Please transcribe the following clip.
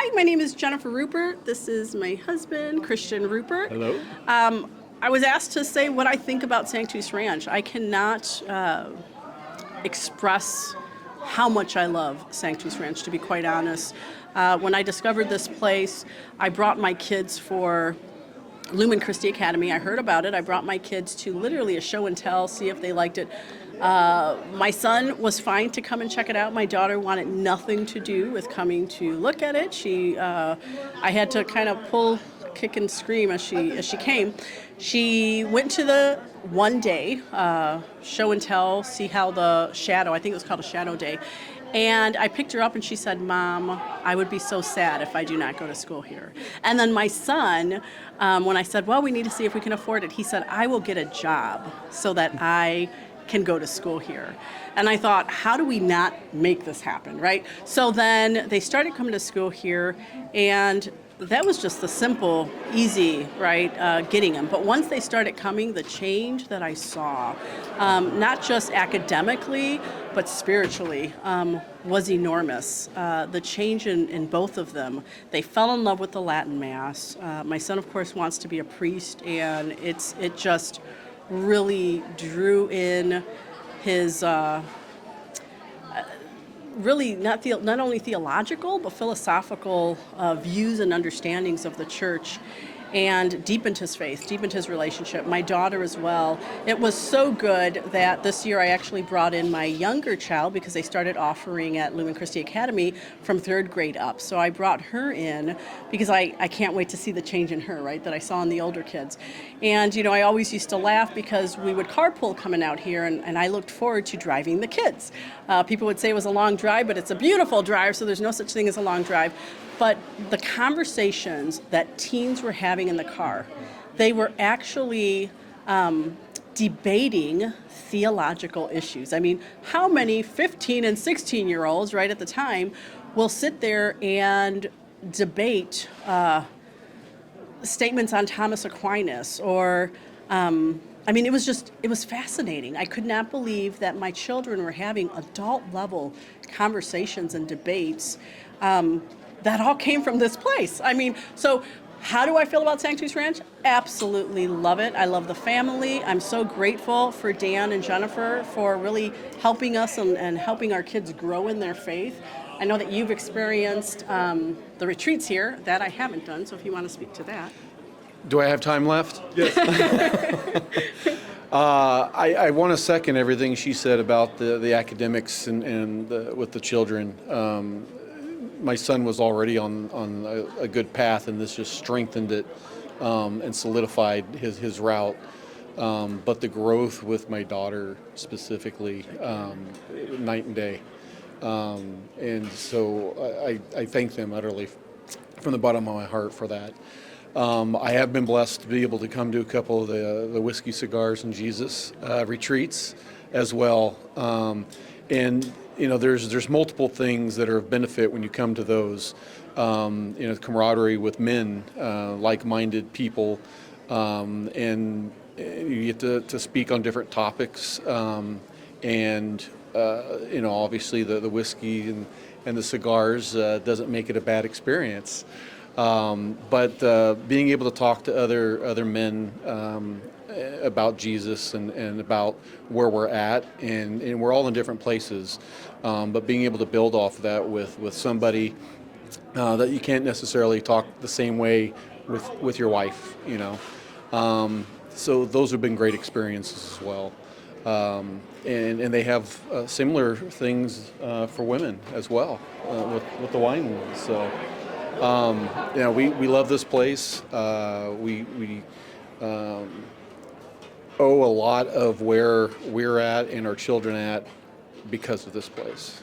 Hi, my name is Jennifer Rupert. This is my husband, Christian Rupert. Hello. I was asked to say what I think about Sanctus Ranch. I cannot express how much I love Sanctus Ranch, to be quite honest. When I discovered this place, I brought my kids for Lumen Christi Academy. I heard about it. I brought my kids to literally a show and tell, see if they liked it. My son was fine to come and check it out. My daughter wanted nothing to do with coming to look at it. I had to kind of pull, kick, and scream as she came. She went to the one day show and tell, see how the shadow. I think it was called a shadow day. And I picked her up and she said, "Mom, I would be so sad if I do not go to school here." And then my son, when I said, "Well, we need to see if we can afford it," he said, "I will get a job so that I can go to school here." And I thought, how do we not make this happen, right? So then they started coming to school here, and that was just the simple, easy, right, getting them. But once they started coming, the change that I saw, not just academically, but spiritually, was enormous. The change in both of them. They fell in love with the Latin Mass. My son, of course, wants to be a priest, and it just really drew in his really not only theological but philosophical views and understandings of the church, and deepened his faith, deepened his relationship. My daughter as well. It was so good that this year I actually brought in my younger child because they started offering at Lumen Christi Academy from 3rd grade up. So I brought her in because I can't wait to see the change in her, right, that I saw in the older kids. And, you know, I always used to laugh because we would carpool coming out here, and I looked forward to driving the kids. People would say it was a long drive, but it's a beautiful drive, so there's no such thing as a long drive. But the conversations that teens were having in the car, they were actually debating theological issues. I mean, how many 15 and 16-year-olds, right at the time, will sit there and debate statements on Thomas Aquinas or I mean, it was fascinating. I could not believe that my children were having adult-level conversations and debates that all came from this place. I mean, so how do I feel about Sanctus Ranch? Absolutely love it. I love the family. I'm so grateful for Dan and Jennifer for really helping us and helping our kids grow in their faith. I know that you've experienced the retreats here that I haven't done, so if you want to speak to that. Do I have time left? Yes. I want to second everything she said about the academics and with the children. My son was already on a good path, and this just strengthened it and solidified his route. But the growth with my daughter specifically, night and day. And so I thank them utterly from the bottom of my heart for that. I have been blessed to be able to come to a couple of the Whiskey, Cigars, and Jesus retreats as well. And you know, there's multiple things that are of benefit when you come to those. You know, camaraderie with men, like-minded people, and you get to speak on different topics. And you know, obviously the whiskey and the cigars doesn't make it a bad experience. But being able to talk to other men about Jesus and about where we're at, and we're all in different places, but being able to build off of that with somebody that you can't necessarily talk the same way with your wife, you know. So those have been great experiences as well. And they have similar things for women as well with the wine ones. So. You know, we love this place. We owe a lot of where we're at and our children at because of this place.